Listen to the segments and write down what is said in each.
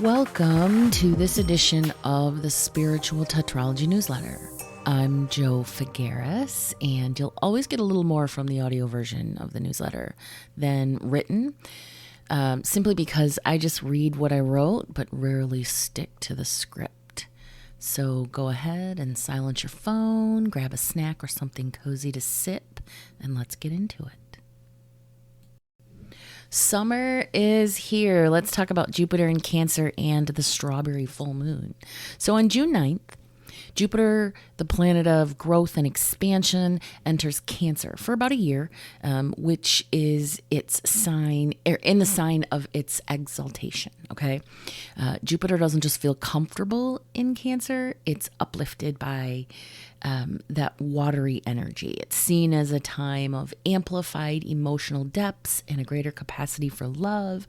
Welcome to this edition of the Spiritual Tetralogy newsletter. I'm Joe Figueres, and you'll always get a little more from the audio version of the newsletter than written, simply because I just read what I wrote, but rarely stick to the script. So go ahead and silence your phone, grab a snack or something cozy to sip, and let's get into it. Summer is here. Let's talk about Jupiter in Cancer and the strawberry full moon. So on June 9th, Jupiter, the planet of growth and expansion, enters Cancer for about a year, which is its sign, in the sign of its exaltation, okay? Jupiter doesn't just feel comfortable in Cancer, it's uplifted by that watery energy. It's seen as a time of amplified emotional depths and a greater capacity for love,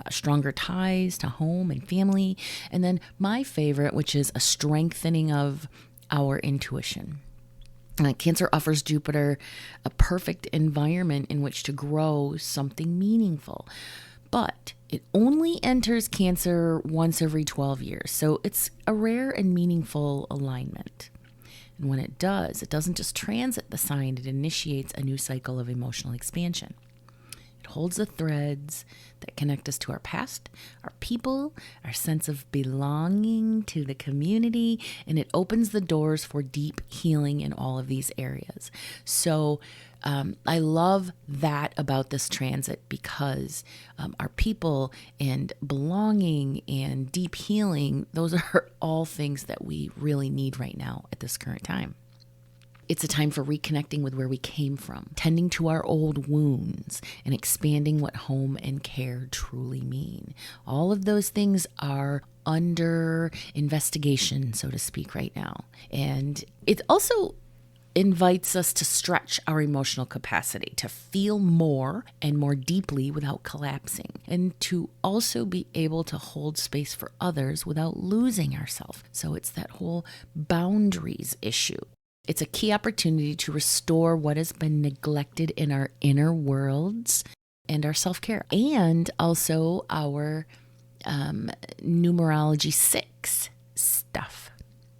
stronger ties to home and family, and then my favorite, which is a strengthening of our intuition. Cancer offers Jupiter a perfect environment in which to grow something meaningful, but it only enters Cancer once every 12 years, so it's a rare and meaningful alignment. And when it does, it doesn't just transit the sign, it initiates a new cycle of emotional expansion. It holds the threads that connect us to our past, our people, our sense of belonging to the community, and it opens the doors for deep healing in all of these areas. So I love that about this transit because our people and belonging and deep healing, those are all things that we really need right now at this current time. It's a time for reconnecting with where we came from, tending to our old wounds, and expanding what home and care truly mean. All of those things are under investigation, so to speak, right now. And it also invites us to stretch our emotional capacity, to feel more and more deeply without collapsing, and to also be able to hold space for others without losing ourselves. So it's that whole boundaries issue. It's a key opportunity to restore what has been neglected in our inner worlds and our self-care, and also our numerology 6 stuff.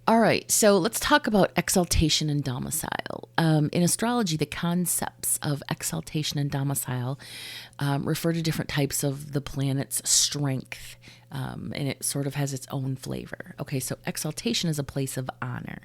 All right, so let's talk about exaltation and domicile. In astrology, the concepts of exaltation and domicile refer to different types of the planet's strength, and it sort of has its own flavor. Okay, so exaltation is a place of honor.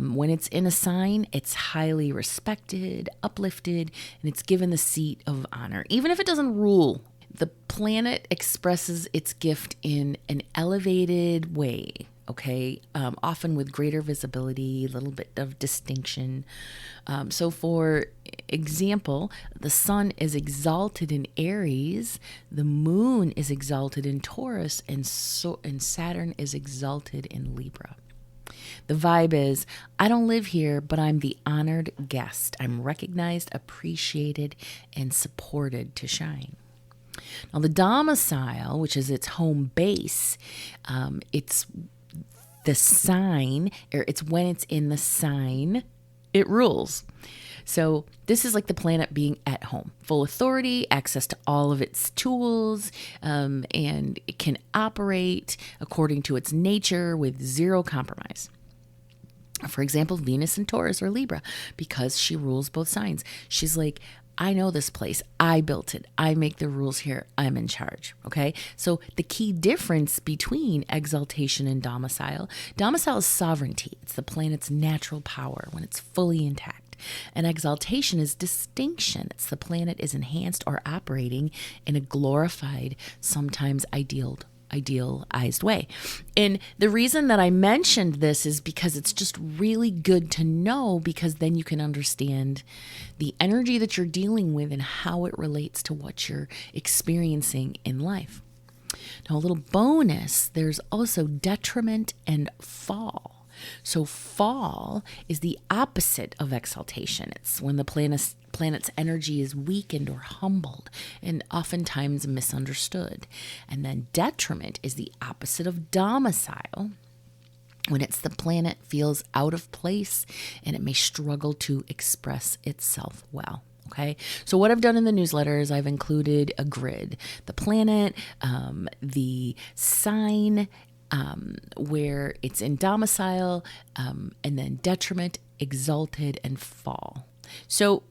When it's in a sign, it's highly respected, uplifted, and it's given the seat of honor, even if it doesn't rule. The planet expresses its gift in an elevated way. Okay, often with greater visibility, a little bit of distinction. So for example, the sun is exalted in Aries, the moon is exalted in Taurus, and Saturn is exalted in Libra. The vibe is, I don't live here, but I'm the honored guest. I'm recognized, appreciated, and supported to shine. Now the domicile, which is its home base, it's the sign, or it's when it's in the sign, it rules. So this is like the planet being at home, full authority, access to all of its tools, and it can operate according to its nature with zero compromise. For example, Venus in Taurus or Libra, because she rules both signs. She's like, I know this place. I built it. I make the rules here. I'm in charge. Okay. So the key difference between exaltation and domicile is sovereignty. It's the planet's natural power when it's fully intact. And exaltation is distinction. It's the planet is enhanced or operating in a glorified, sometimes idealized way. And the reason that I mentioned this is because it's just really good to know, because then you can understand the energy that you're dealing with and how it relates to what you're experiencing in life. Now, a little bonus, there's also detriment and fall. So fall is the opposite of exaltation. It's when the planet's energy is weakened or humbled and oftentimes misunderstood. And then detriment is the opposite of domicile, when it's the planet feels out of place and it may struggle to express itself well. Okay, so what I've done in the newsletter is I've included a grid, the planet, the sign, where it's in domicile, and then detriment, exalted, and fall. So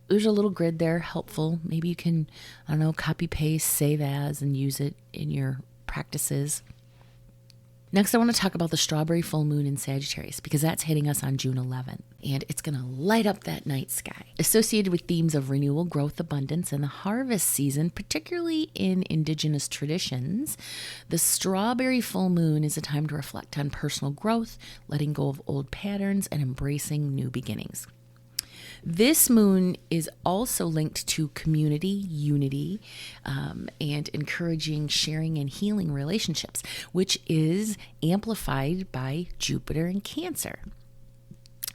there's a little grid there, helpful. Maybe you can, I don't know, copy, paste, save as, and use it in your practices. Next, I want to talk about the strawberry full moon in Sagittarius because that's hitting us on June 11th, and it's going to light up that night sky. Associated with themes of renewal, growth, abundance, and the harvest season, particularly in indigenous traditions, the strawberry full moon is a time to reflect on personal growth, letting go of old patterns, and embracing new beginnings. This moon is also linked to community, unity, and encouraging sharing and healing relationships, which is amplified by Jupiter in Cancer.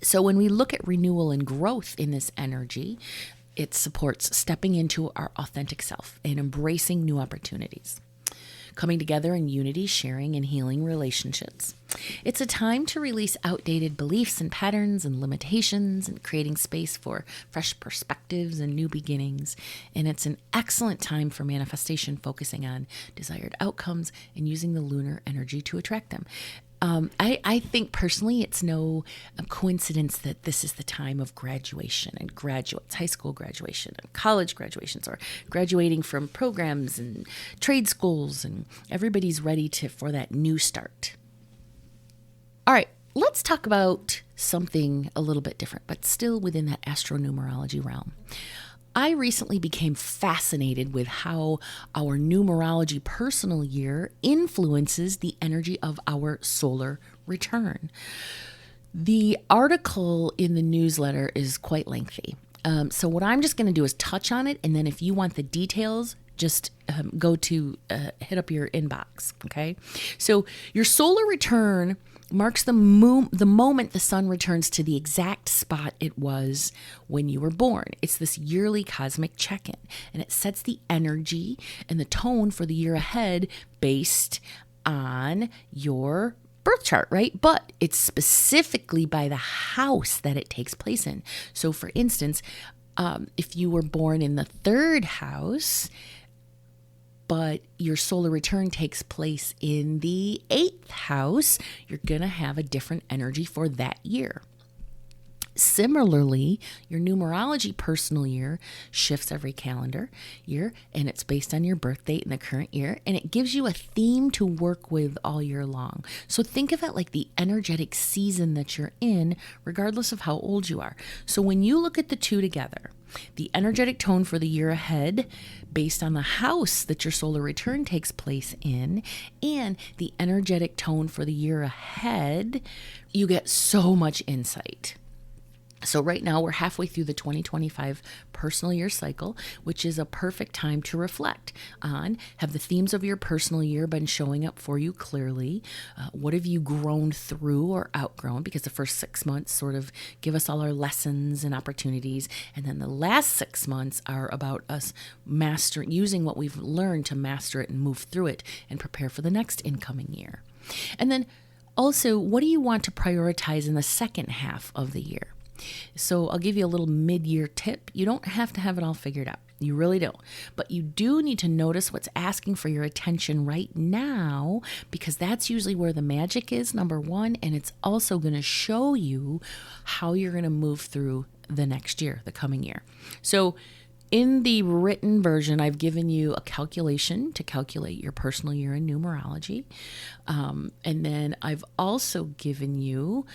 So when we look at renewal and growth in this energy, it supports stepping into our authentic self and embracing new opportunities. Coming together in unity, sharing, and healing relationships. It's a time to release outdated beliefs and patterns and limitations and creating space for fresh perspectives and new beginnings. And it's an excellent time for manifestation, focusing on desired outcomes and using the lunar energy to attract them. I think personally it's no coincidence that this is the time of graduation and graduates, high school graduation and college graduations, or graduating from programs and trade schools, and everybody's ready for that new start. All right, let's talk about something a little bit different, but still within that astronumerology realm. I recently became fascinated with how our numerology personal year influences the energy of our solar return. The article in the newsletter is quite lengthy. So what I'm just going to do is touch on it. And then if you want the details, just go to hit up your inbox. Okay. So your solar return marks the moment the sun returns to the exact spot it was when you were born. It's this yearly cosmic check-in, and it sets the energy and the tone for the year ahead based on your birth chart, right? But it's specifically by the house that it takes place in. So for instance, if you were born in the third house, but your solar return takes place in the 8th house, you're going to have a different energy for that year. Similarly, your numerology personal year shifts every calendar year, and it's based on your birth date in the current year, and it gives you a theme to work with all year long. So think of it like the energetic season that you're in, regardless of how old you are. So when you look at the two together, the energetic tone for the year ahead based on the house that your solar return takes place in, and the energetic tone for the year ahead, you get so much insight. So right now we're halfway through the 2025 personal year cycle, which is a perfect time to reflect on, have the themes of your personal year been showing up for you clearly? What have you grown through or outgrown? Because the first 6 months sort of give us all our lessons and opportunities. And then the last 6 months are about us using what we've learned to master it and move through it and prepare for the next incoming year. And then also, what do you want to prioritize in the second half of the year? So I'll give you a little mid-year tip. You don't have to have it all figured out. You really don't. But you do need to notice what's asking for your attention right now, because that's usually where the magic is, number one. And it's also going to show you how you're going to move through the next year, the coming year. So in the written version, I've given you a calculation to calculate your personal year in numerology. And then I've also given you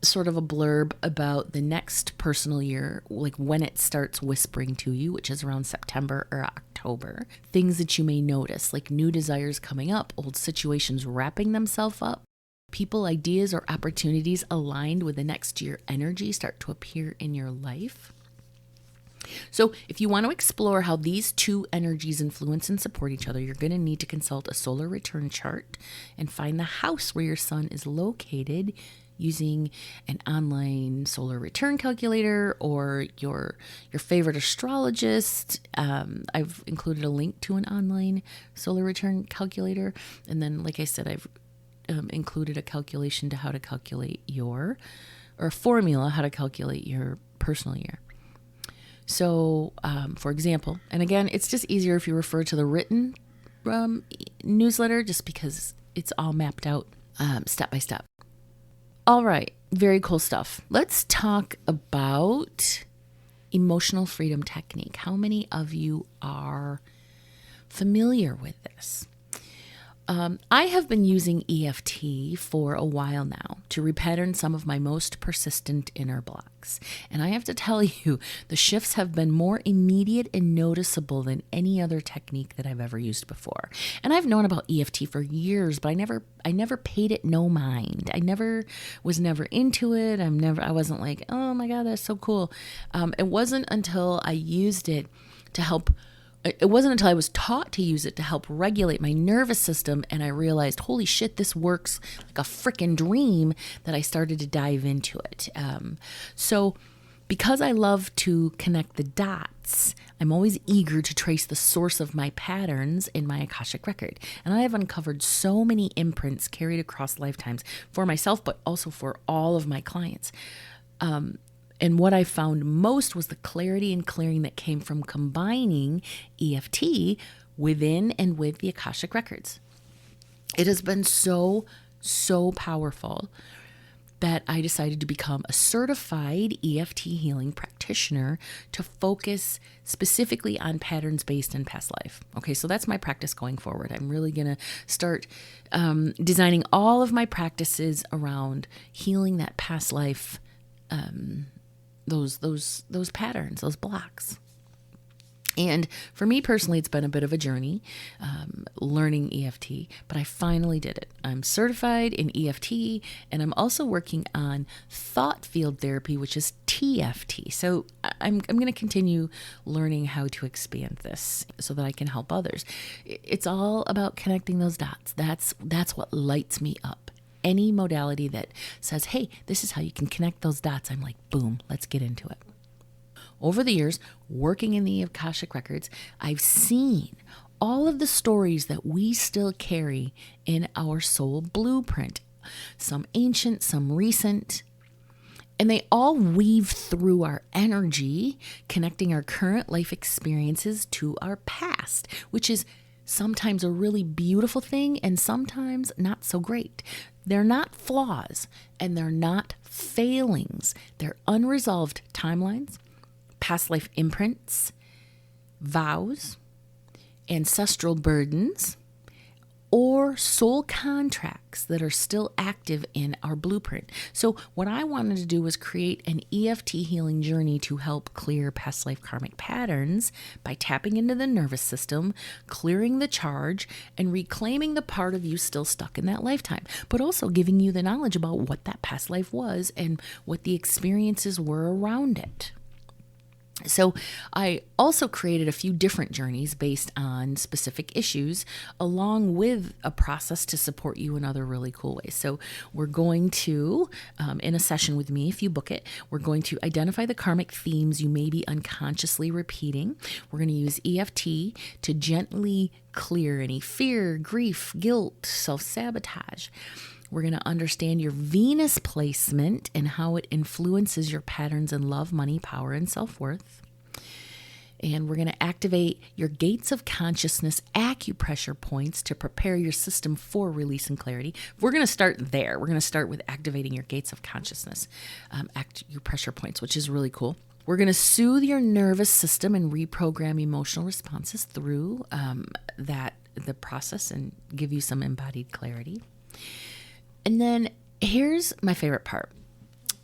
sort of a blurb about the next personal year, like when it starts whispering to you, which is around September or October. Things that you may notice, like new desires coming up, old situations wrapping themselves up, people, ideas, or opportunities aligned with the next year energy start to appear in your life. So if you want to explore how these two energies influence and support each other, you're going to need to consult a solar return chart and find the house where your sun is located using an online solar return calculator or your favorite astrologist. I've included a link to an online solar return calculator. And then, like I said, I've included a calculation to how to calculate a formula how to calculate your personal year. So, for example, and again, it's just easier if you refer to the written newsletter just because it's all mapped out step by step. All right, very cool stuff. Let's talk about emotional freedom technique. How many of you are familiar with this? I have been using EFT for a while now to repattern some of my most persistent inner blocks. And I have to tell you, the shifts have been more immediate and noticeable than any other technique that I've ever used before. And I've known about EFT for years, but I never paid it no mind. I was never into it. I wasn't like, oh my God, that's so cool. It wasn't until I used it to help. It wasn't until I was taught to use it to help regulate my nervous system and I realized, holy shit, this works like a freaking dream, that I started to dive into it. So because I love to connect the dots, I'm always eager to trace the source of my patterns in my Akashic record. And I have uncovered so many imprints carried across lifetimes for myself, but also for all of my clients. And what I found most was the clarity and clearing that came from combining EFT within and with the Akashic records. It has been so powerful that I decided to become a certified EFT healing practitioner to focus specifically on patterns based in past life. Okay, so that's my practice going forward. I'm really going to start designing all of my practices around healing that past life, those patterns, those blocks. And for me personally, it's been a bit of a journey learning EFT, but I finally did it. I'm certified in EFT, and I'm also working on thought field therapy, which is TFT. So I'm going to continue learning how to expand this so that I can help others. It's all about connecting those dots. That's what lights me up. Any modality that says, hey, this is how you can connect those dots, I'm like, boom, let's get into it. Over the years, working in the Akashic records, I've seen all of the stories that we still carry in our soul blueprint, some ancient, some recent, and they all weave through our energy, connecting our current life experiences to our past, which is sometimes a really beautiful thing and sometimes not so great. They're not flaws and they're not failings. They're unresolved timelines, past life imprints, vows, ancestral burdens, or soul contracts that are still active in our blueprint. So what I wanted to do was create an EFT healing journey to help clear past life karmic patterns by tapping into the nervous system, clearing the charge, and reclaiming the part of you still stuck in that lifetime, but also giving you the knowledge about what that past life was and what the experiences were around it. So I also created a few different journeys based on specific issues, along with a process to support you in other really cool ways. So we're going to, in a session with me, if you book it, we're going to identify the karmic themes you may be unconsciously repeating. We're going to use EFT to gently clear any fear, grief, guilt, self-sabotage. We're going to understand your Venus placement and how it influences your patterns in love, money, power, and self-worth. And we're going to activate your gates of consciousness acupressure points to prepare your system for release and clarity. We're going to start there. We're going to start with activating your gates of consciousness acupressure points, which is really cool. We're going to soothe your nervous system and reprogram emotional responses through the process and give you some embodied clarity. And then here's my favorite part.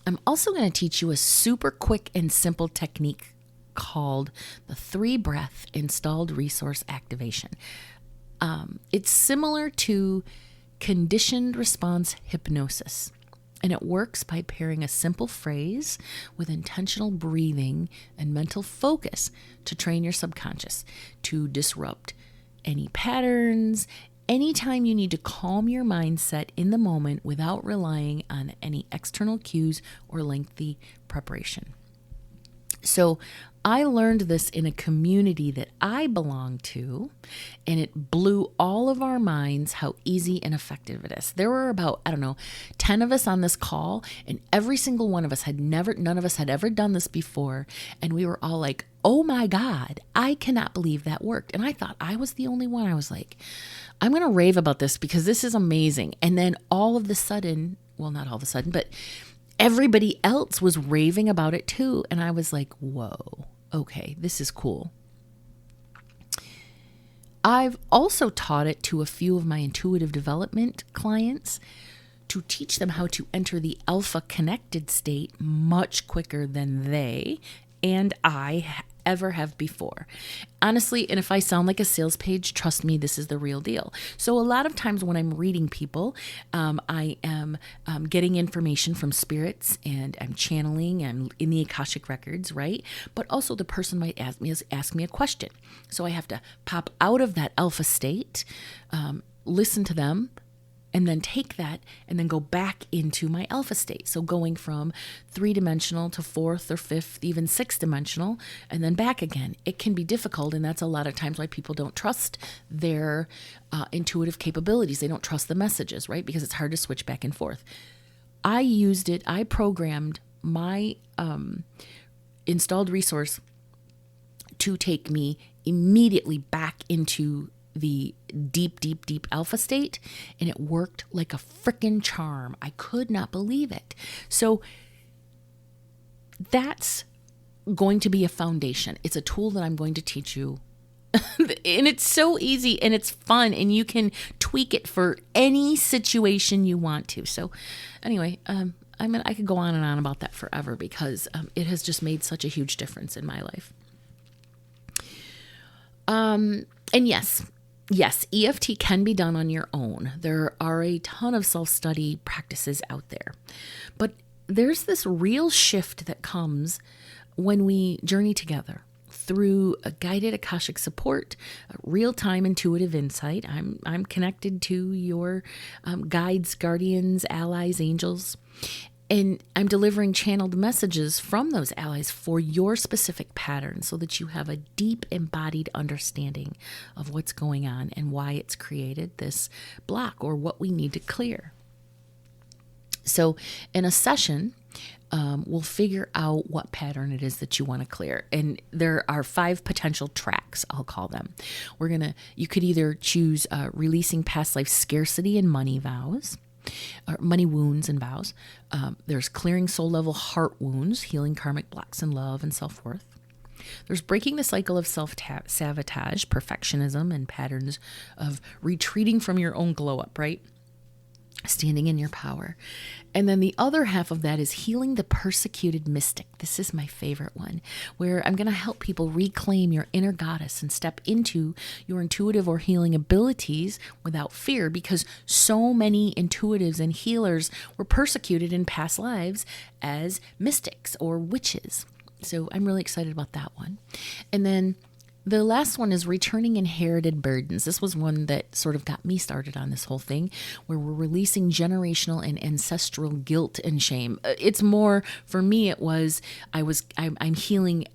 I'm also going to teach you a super quick and simple technique called the 3-breath installed resource activation. It's similar to conditioned response hypnosis, and it works by pairing a simple phrase with intentional breathing and mental focus to train your subconscious to disrupt any patterns. Anytime you need to calm your mindset in the moment without relying on any external cues or lengthy preparation. So I learned this in a community that I belong to, and it blew all of our minds how easy and effective it is. There were about, 10 of us on this call, and every single one of us none of us had ever done this before. And we were all like, oh my God, I cannot believe that worked. And I thought I was the only one. I was like, I'm going to rave about this because this is amazing. And then all of a sudden, well, not all of a sudden, but everybody else was raving about it too. And I was like, whoa, okay, this is cool. I've also taught it to a few of my intuitive development clients to teach them how to enter the alpha connected state much quicker than they and I ever have before. Honestly, and if I sound like a sales page, trust me, this is the real deal. So a lot of times when I'm reading people, I am getting information from spirits and I'm channeling, I'm in the Akashic records, right? But also the person might ask me a question. So I have to pop out of that alpha state, listen to them, and then take that and then go back into my alpha state. So going from 3-dimensional to 4th or 5th, even 6-dimensional, and then back again. It can be difficult, and that's a lot of times why people don't trust their intuitive capabilities. They don't trust the messages, right? Because it's hard to switch back and forth. I programmed my installed resource to take me immediately back into the deep alpha state, and it worked like a freaking charm. I could not believe it. So that's going to be a foundation. It's a tool that I'm going to teach you. And it's so easy and it's fun, and you can tweak it for any situation you want to. So anyway, I could go on and on about that forever because it has just made such a huge difference in my life. And yes, EFT can be done on your own. There are a ton of self-study practices out there. But there's this real shift that comes when we journey together through a guided Akashic support, real-time intuitive insight. I'm connected to your guides, guardians, allies, angels. And I'm delivering channeled messages from those allies for your specific pattern so that you have a deep embodied understanding of what's going on and why it's created this block or what we need to clear. So in a session, we'll figure out what pattern it is that you want to clear. And there are 5 potential tracks, I'll call them. You could either choose releasing past life scarcity and money vows, or money wounds and vows. There's clearing soul level heart wounds, healing karmic blocks in love and self-worth. There's breaking the cycle of self-sabotage, perfectionism, and patterns of retreating from your own glow up, right? Standing in your power. And then the other half of that is healing the persecuted mystic. This is my favorite one, where I'm going to help people reclaim your inner goddess and step into your intuitive or healing abilities without fear, because so many intuitives and healers were persecuted in past lives as mystics or witches. So I'm really excited about that one. And then the last one is returning inherited burdens. This was one that sort of got me started on this whole thing, where we're releasing generational and ancestral guilt and shame. It's more, for me, it was, I'm healing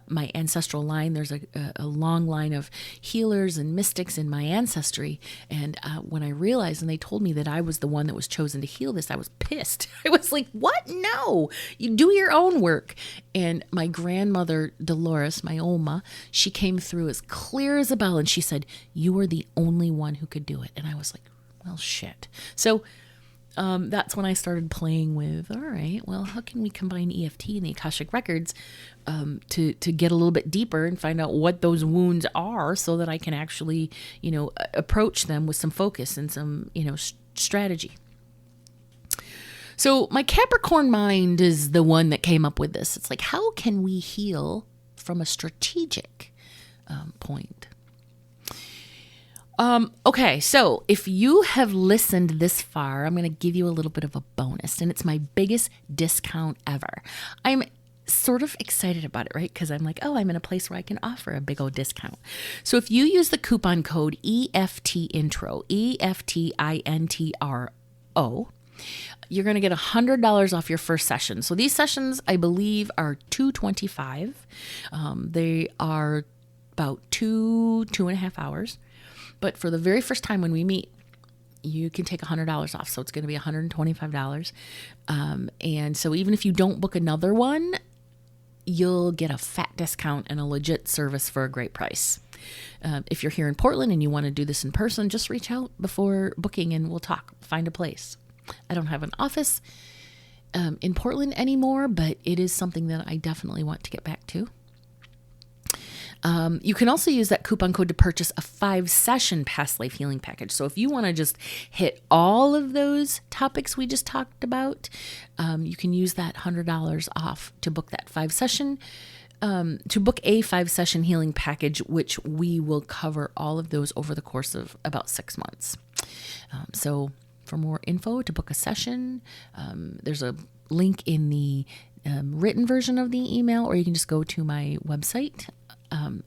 my ancestral line. There's a long line of healers and mystics in my ancestry. And when I realized, and they told me that I was the one that was chosen to heal this, I was pissed. I was like, what? No, you do your own work. And my grandmother, Dolores, my Oma, she came through as clear as a bell, and she said, you are the only one who could do it. And I was like, well, shit. So that's when I started playing with, all right, well, how can we combine EFT and the Akashic records to get a little bit deeper and find out what those wounds are, so that I can actually, approach them with some focus and some, strategy. So my Capricorn mind is the one that came up with this. It's like, how can we heal from a strategic point? Okay, so if you have listened this far, I'm going to give you a little bit of a bonus, and it's my biggest discount ever. I'm sort of excited about it, right? Because I'm like, I'm in a place where I can offer a big old discount. So if you use the coupon code EFT intro, EFTINTRO, you're going to get $100 off your first session. So these sessions, I believe, are $225. They are about 2.5 hours. But for the very first time when we meet, you can take $100 off. So it's going to be $125. And so even if you don't book another one, you'll get a fat discount and a legit service for a great price. If you're here in Portland and you want to do this in person, just reach out before booking and we'll talk, find a place. I don't have an office in Portland anymore, but it is something that I definitely want to get back to. You can also use that coupon code to purchase a 5-session past life healing package. So if you want to just hit all of those topics we just talked about, you can use that $100 off to book that 5-session, to book a 5-session healing package, which we will cover all of those over the course of about 6 months. So for more info to book a session, there's a link in the written version of the email, or you can just go to my website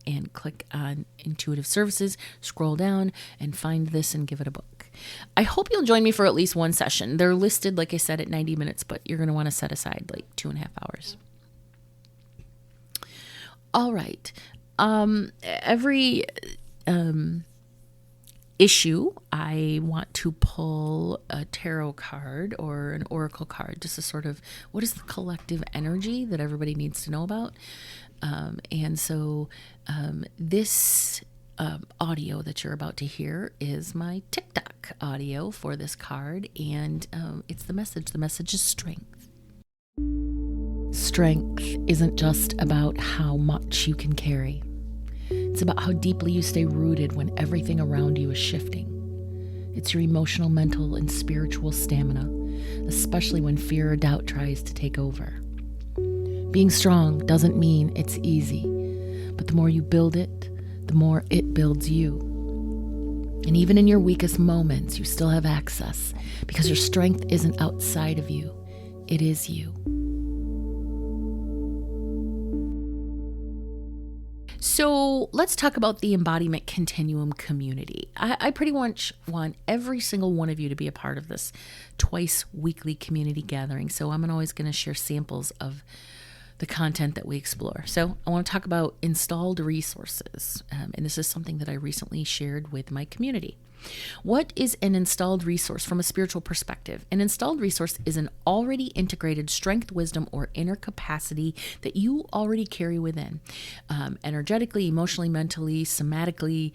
and click on Intuitive Services, scroll down and find this and give it a book. I hope you'll join me for at least one session. They're listed, like I said, at 90 minutes, but you're going to want to set aside like 2.5 hours. All right. Every issue, I want to pull a tarot card or an oracle card, just to sort of, what is the collective energy that everybody needs to know about? And so this audio that you're about to hear is my TikTok audio for this card, and it's the message. The message is strength. Strength isn't just about how much you can carry. It's about how deeply you stay rooted when everything around you is shifting. It's your emotional, mental, and spiritual stamina, especially when fear or doubt tries to take over. Being strong doesn't mean it's easy, but the more you build it, the more it builds you. And even in your weakest moments, you still have access, because your strength isn't outside of you, it is you. So let's talk about the embodiment continuum community. I pretty much want every single one of you to be a part of this twice weekly community gathering. So I'm always going to share samples of the content that we explore. So I want to talk about installed resources. And this is something that I recently shared with my community. What is an installed resource from a spiritual perspective? An installed resource is an already integrated strength, wisdom, or inner capacity that you already carry within. Energetically, emotionally, mentally, somatically,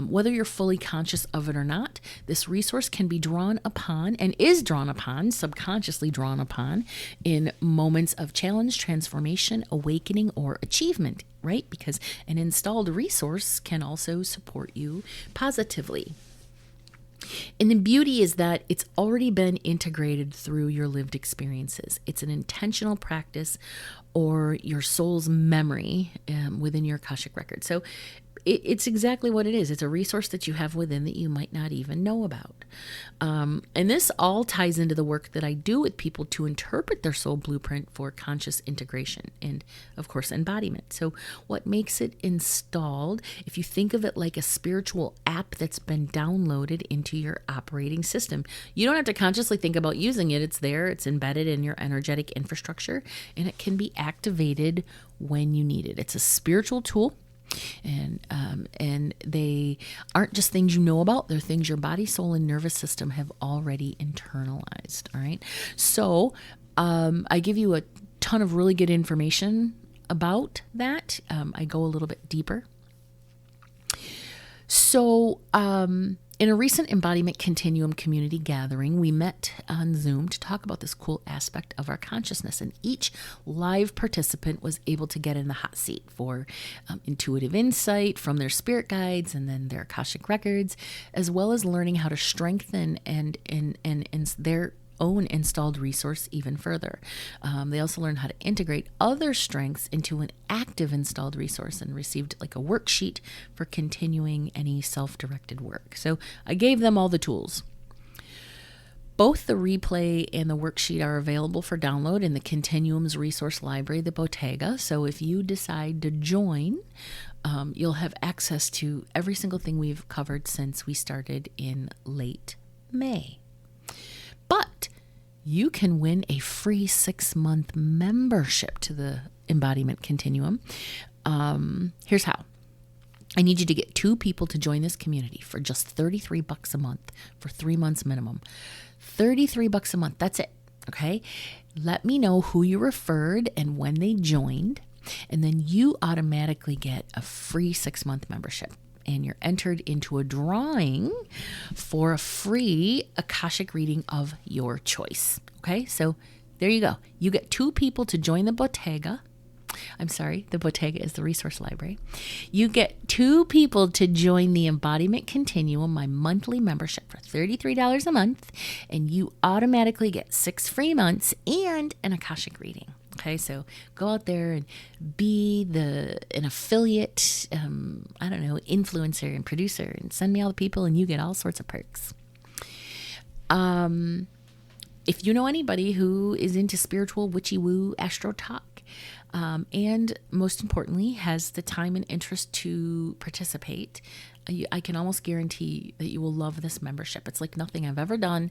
whether you're fully conscious of it or not, this resource can be drawn upon and is drawn upon, subconsciously drawn upon, in moments of challenge, transformation, awakening, or achievement, right? Because an installed resource can also support you positively. And the beauty is that it's already been integrated through your lived experiences. It's an intentional practice or your soul's memory within your Akashic record. So it's exactly what it is. It's a resource that you have within that you might not even know about. And this all ties into the work that I do with people to interpret their soul blueprint for conscious integration and, of course, embodiment. So what makes it installed, if you think of it like a spiritual app that's been downloaded into your operating system, you don't have to consciously think about using it. It's there. It's embedded in your energetic infrastructure, and it can be activated when you need it. It's a spiritual tool. And they aren't just things you know about. They're things your body, soul, and nervous system have already internalized. All right. So I give you a ton of really good information about that. I go a little bit deeper. So in a recent embodiment continuum community gathering, we met on Zoom to talk about this cool aspect of our consciousness, and each live participant was able to get in the hot seat for intuitive insight from their spirit guides and then their Akashic records, as well as learning how to strengthen and their own installed resource even further. They also learned how to integrate other strengths into an active installed resource and received like a worksheet for continuing any self-directed work. So I gave them all the tools. Both the replay and the worksheet are available for download in the Continuum's resource library, the Bottega. So if you decide to join, you'll have access to every single thing we've covered since we started in late May. But you can win a free 6-month membership to the Embodiment Continuum. Here's how. I need you to get 2 people to join this community for just $33 a month for 3 months minimum. $33 a month. That's it. Okay. Let me know who you referred and when they joined, and then you automatically get a free 6-month membership. And you're entered into a drawing for a free Akashic reading of your choice. Okay. So there you go. You get 2 people to join the Bottega. I'm sorry, the Bottega is the resource library. You get 2 people to join the Embodiment Continuum, my monthly membership for $33 a month, and you automatically get 6 free months and an Akashic reading. Okay, so go out there and be an affiliate, influencer and producer, and send me all the people, and you get all sorts of perks. If you know anybody who is into spiritual, witchy woo, astro talk, and most importantly, has the time and interest to participate, I can almost guarantee that you will love this membership. It's like nothing I've ever done.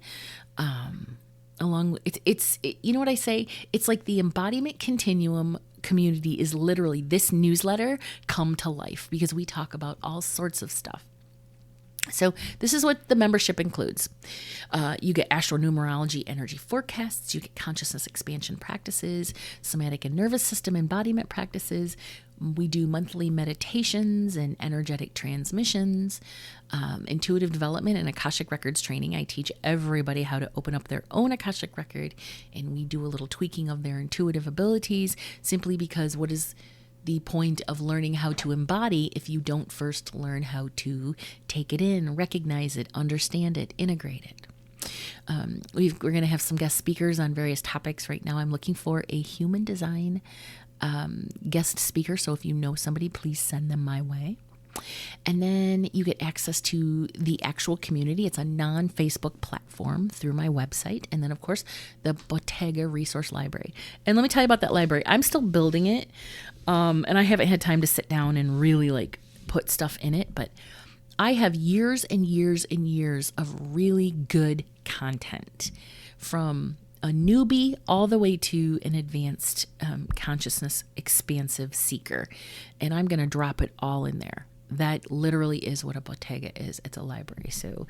You know what I say? It's like the Embodiment Continuum community is literally this newsletter come to life, because we talk about all sorts of stuff. So this is what the membership includes. You get astronumerology energy forecasts. You get consciousness expansion practices, somatic and nervous system embodiment practices. We do monthly meditations and energetic transmissions, intuitive development and Akashic Records training. I teach everybody how to open up their own Akashic Record, and we do a little tweaking of their intuitive abilities, simply because what is the point of learning how to embody if you don't first learn how to take it in, recognize it, understand it, integrate it? We're going to have some guest speakers on various topics. Right now I'm looking for a human design guest speaker, so if you know somebody, please send them my way. And then you get access to the actual community. It's a non-Facebook platform through my website. And then, of course, the Bottega Resource Library. And let me tell you about that library. I'm still building it, and I haven't had time to sit down and really put stuff in it. But I have years and years and years of really good content, from a newbie all the way to an advanced consciousness expansive seeker. And I'm going to drop it all in there. That literally is what a Bottega is. It's a library. So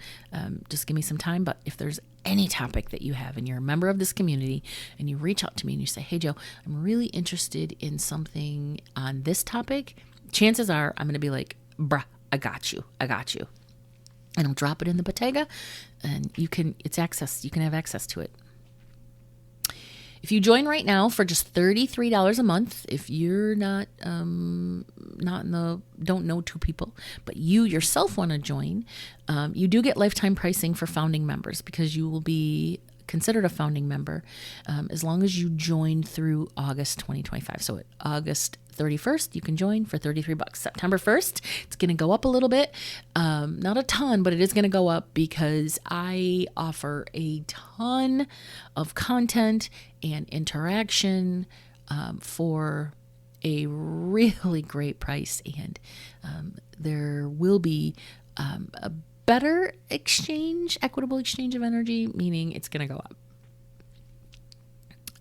just give me some time. But if there's any topic that you have and you're a member of this community and you reach out to me and you say, hey, Joe, I'm really interested in something on this topic, chances are I'm going to be like, bruh, I got you. And I'll drop it in the Bottega, and you can have access to it. If you join right now for just $33 a month, if you're don't know 2 people, but you yourself want to join, you do get lifetime pricing for founding members, because you will be considered a founding member as long as you join through August 2025. So at August 31st, you can join for $33. September 1st, it's going to go up a little bit. Not a ton, but it is going to go up because I offer a ton of content and interaction for a really great price. And there will be a better exchange, equitable exchange of energy, meaning it's going to go up.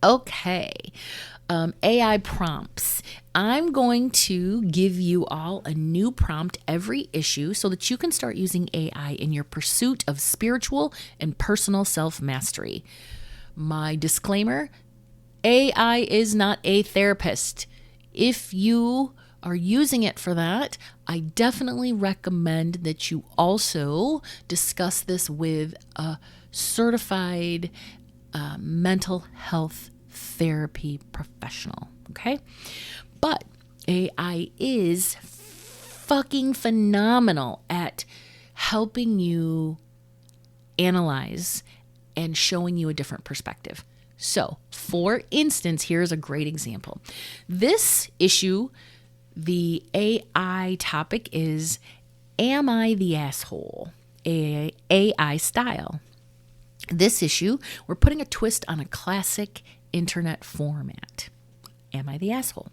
Okay. AI prompts. I'm going to give you all a new prompt every issue so that you can start using AI in your pursuit of spiritual and personal self-mastery. My disclaimer, AI is not a therapist. If you are using it for that, I definitely recommend that you also discuss this with a certified mental health therapy professional, okay? But AI is fucking phenomenal at helping you analyze and showing you a different perspective. So, for instance, here's a great example. This issue, the AI topic is, am I the asshole? AI style. This issue, we're putting a twist on a classic internet format. Am I the asshole?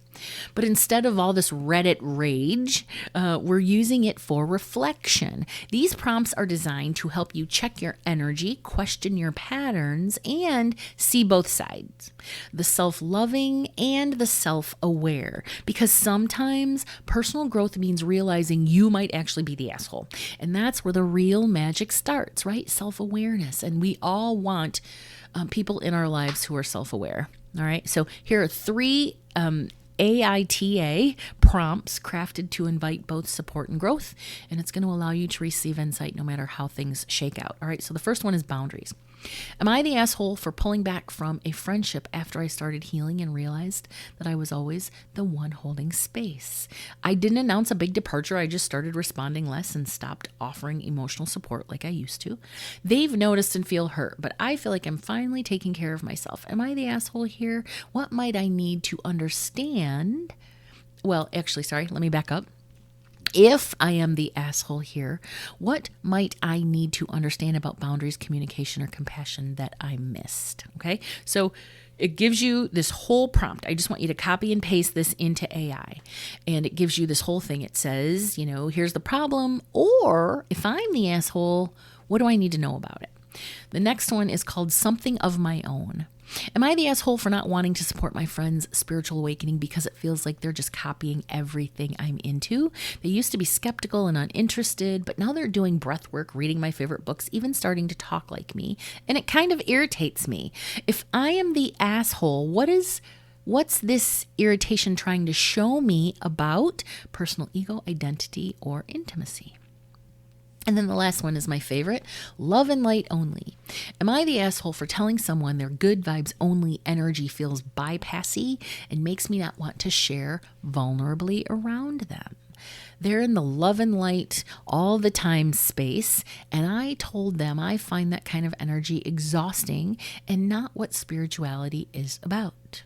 But instead of all this Reddit rage, we're using it for reflection. These prompts are designed to help you check your energy, question your patterns, and see both sides, the self-loving and the self-aware. Because sometimes personal growth means realizing you might actually be the asshole. And that's where the real magic starts, right? Self-awareness. And we all want people in our lives who are self-aware. All right. So here are 3 A.I.TA prompts crafted to invite both support and growth. And it's going to allow you to receive insight no matter how things shake out. All right. So the first one is boundaries. Am I the asshole for pulling back from a friendship after I started healing and realized that I was always the one holding space? I didn't announce a big departure. I just started responding less and stopped offering emotional support like I used to. They've noticed and feel hurt, but I feel like I'm finally taking care of myself. Am I the asshole here? What might I need to understand? Well, actually, sorry, let me back up. If I am the asshole here, what might I need to understand about boundaries, communication, or compassion that I missed? Okay, so it gives you this whole prompt. I just want you to copy and paste this into AI. And it gives you this whole thing. It says, here's the problem. Or if I'm the asshole, what do I need to know about it? The next one is called Something of My Own. Am I the asshole for not wanting to support my friend's spiritual awakening because it feels like they're just copying everything I'm into? They used to be skeptical and uninterested, but now they're doing breath work, reading my favorite books, even starting to talk like me. And it kind of irritates me. If I am the asshole, what's this irritation trying to show me about personal ego, identity, or intimacy? And then the last one is my favorite, love and light only. Am I the asshole for telling someone their good vibes only energy feels bypassy and makes me not want to share vulnerably around them? They're in the love and light all the time space, and I told them I find that kind of energy exhausting and not what spirituality is about.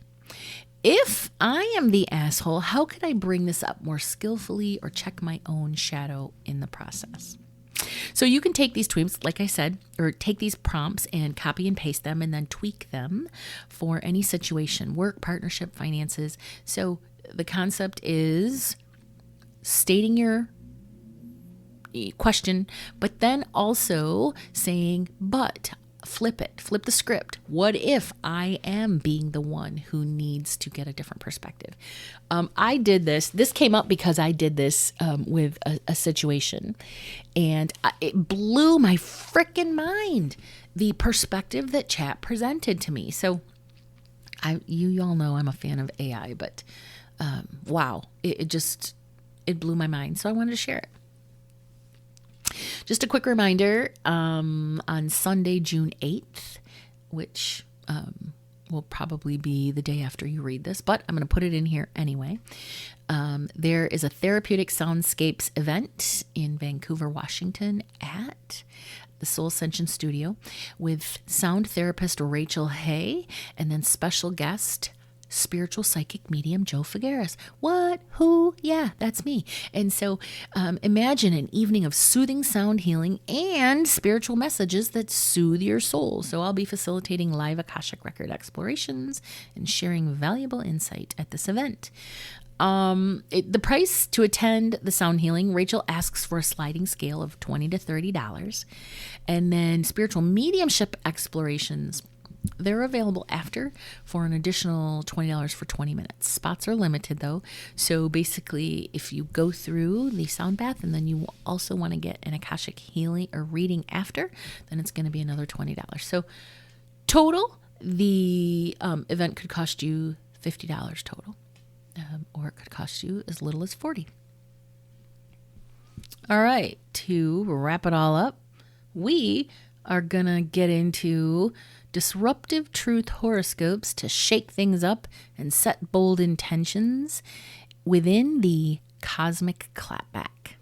If I am the asshole, how could I bring this up more skillfully or check my own shadow in the process? So you can take these tweaks, like I said, or take these prompts and copy and paste them and then tweak them for any situation, work, partnership, finances. So the concept is stating your question, but then also saying, but flip the script. What if I am being the one who needs to get a different perspective? I did this. This came up because I did this with a situation, and it blew my freaking mind, the perspective that chat presented to me. So you all know I'm a fan of AI, but wow, it blew my mind. So I wanted to share it. Just a quick reminder, on Sunday, June 8th, which will probably be the day after you read this, but I'm going to put it in here anyway. There is a Therapeutic Soundscapes event in Vancouver, Washington at the Soul Ascension Studio with sound therapist Rachel Hay and then special guest spiritual psychic medium Joe Figueres. What? Who? Yeah, that's me. And so imagine an evening of soothing sound healing and spiritual messages that soothe your soul. So I'll be facilitating live Akashic record explorations and sharing valuable insight at this event. The price to attend the sound healing, Rachel asks for a sliding scale of $20 to $30. And then spiritual mediumship explorations, they're available after for an additional $20 for 20 minutes. Spots are limited though. So basically, if you go through the sound bath and then you also want to get an Akashic healing or reading after, then it's going to be another $20. So total, the event could cost you $50 total, or it could cost you as little as $40. All right, to wrap it all up, we are going to get into disruptive truth horoscopes to shake things up and set bold intentions within the cosmic clapback.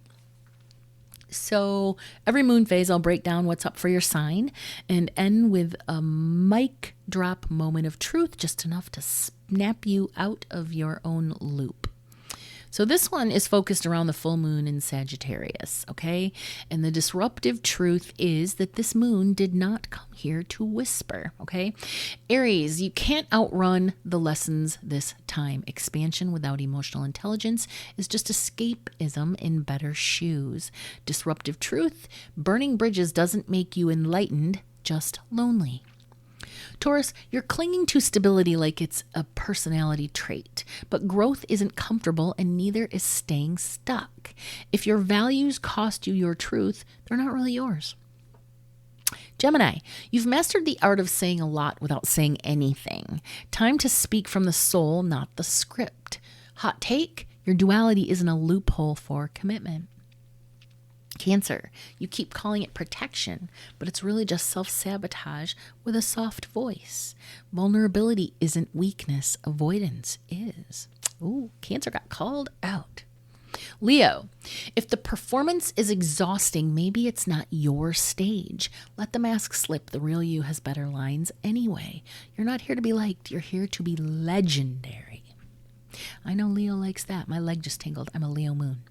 So every moon phase, I'll break down what's up for your sign and end with a mic drop moment of truth, just enough to snap you out of your own loop. So this one is focused around the full moon in Sagittarius, okay? And the disruptive truth is that this moon did not come here to whisper, okay? Aries, you can't outrun the lessons this time. Expansion without emotional intelligence is just escapism in better shoes. Disruptive truth, burning bridges doesn't make you enlightened, just lonely. Taurus, you're clinging to stability like it's a personality trait, but growth isn't comfortable and neither is staying stuck. If your values cost you your truth, they're not really yours. Gemini, you've mastered the art of saying a lot without saying anything. Time to speak from the soul, not the script. Hot take, your duality isn't a loophole for commitment. Cancer, you keep calling it protection, but it's really just self-sabotage with a soft voice. Vulnerability isn't weakness, avoidance is. Ooh, Cancer got called out. Leo, if the performance is exhausting, maybe it's not your stage. Let the mask slip. The real you has better lines anyway. You're not here to be liked. You're here to be legendary. I know Leo likes that. My leg just tingled. I'm a Leo moon.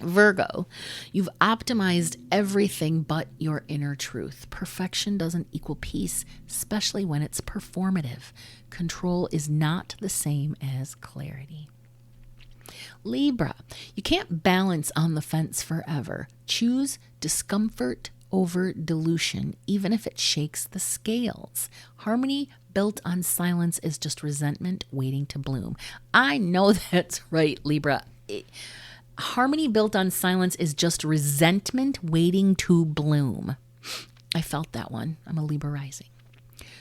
Virgo, you've optimized everything but your inner truth. Perfection doesn't equal peace, especially when it's performative. Control is not the same as clarity. Libra, you can't balance on the fence forever. Choose discomfort over dilution, even if it shakes the scales. Harmony built on silence is just resentment waiting to bloom. I know that's right, Libra. Harmony built on silence is just resentment waiting to bloom. I felt that one. I'm a Libra rising.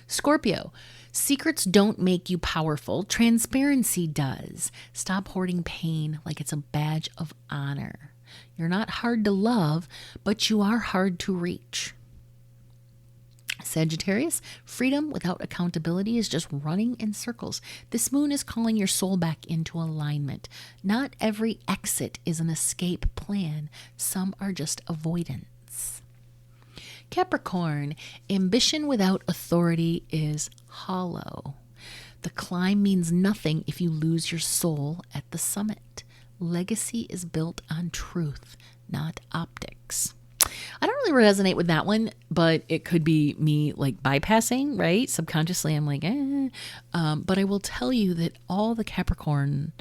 Scorpio, secrets don't make you powerful. Transparency does. Stop hoarding pain like it's a badge of honor. You're not hard to love, but you are hard to reach. Sagittarius, freedom without accountability is just running in circles. This moon is calling your soul back into alignment. Not every exit is an escape plan. Some are just avoidance. Capricorn, ambition without authority is hollow. The climb means nothing if you lose your soul at the summit. Legacy is built on truth, not optics. I don't really resonate with that one, but it could be me like bypassing, right? Subconsciously, I'm like, but I will tell you that all the Capricorn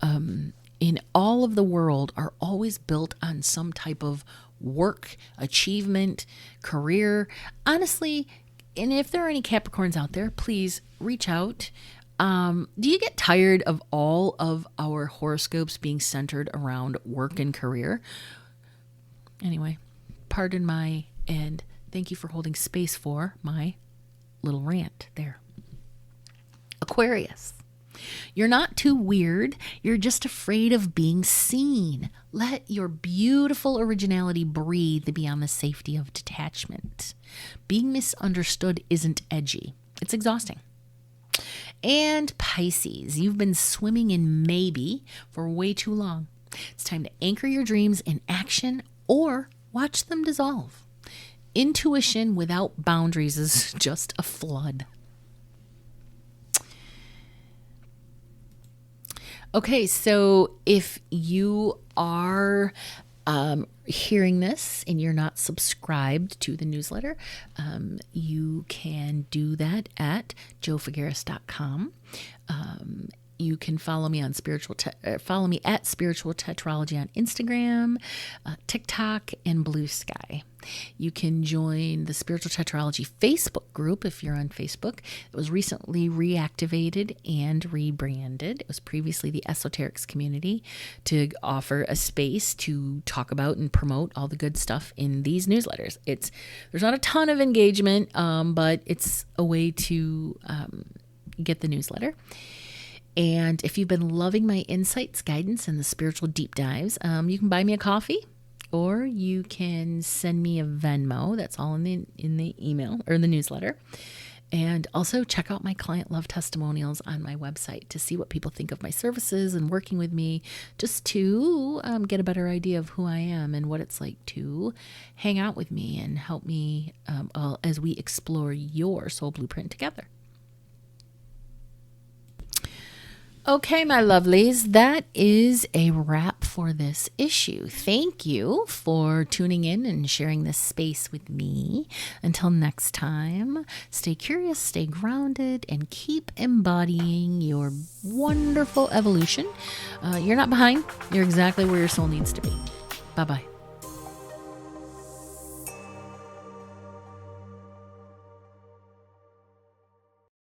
in all of the world are always built on some type of work, achievement, career. Honestly, and if there are any Capricorns out there, please reach out. Do you get tired of all of our horoscopes being centered around work and career? Anyway, pardon my, and thank you for holding space for my little rant there. Aquarius, you're not too weird. You're just afraid of being seen. Let your beautiful originality breathe beyond the safety of detachment. Being misunderstood isn't edgy. It's exhausting. And Pisces, you've been swimming in maybe for way too long. It's time to anchor your dreams in action or watch them dissolve. Intuition without boundaries is just a flood. Okay, so if you are hearing this and you're not subscribed to the newsletter, you can do that at joefigueras.com. You can follow me on follow me at Spiritual Tetralogy on Instagram, TikTok, and Blue Sky. You can join the Spiritual Tetralogy Facebook group if you're on Facebook. It was recently reactivated and rebranded. It was previously the Esoterics community to offer a space to talk about and promote all the good stuff in these newsletters. There's not a ton of engagement, but it's a way to get the newsletter. And if you've been loving my insights, guidance, and the spiritual deep dives, you can buy me a coffee, or you can send me a Venmo. That's all in the email or the newsletter. And also check out my client love testimonials on my website to see what people think of my services and working with me, just to get a better idea of who I am and what it's like to hang out with me and help me as we explore your soul blueprint together. Okay, my lovelies, that is a wrap for this issue. Thank you for tuning in and sharing this space with me. Until next time, stay curious, stay grounded, and keep embodying your wonderful evolution. You're not behind, you're exactly where your soul needs to be. Bye bye.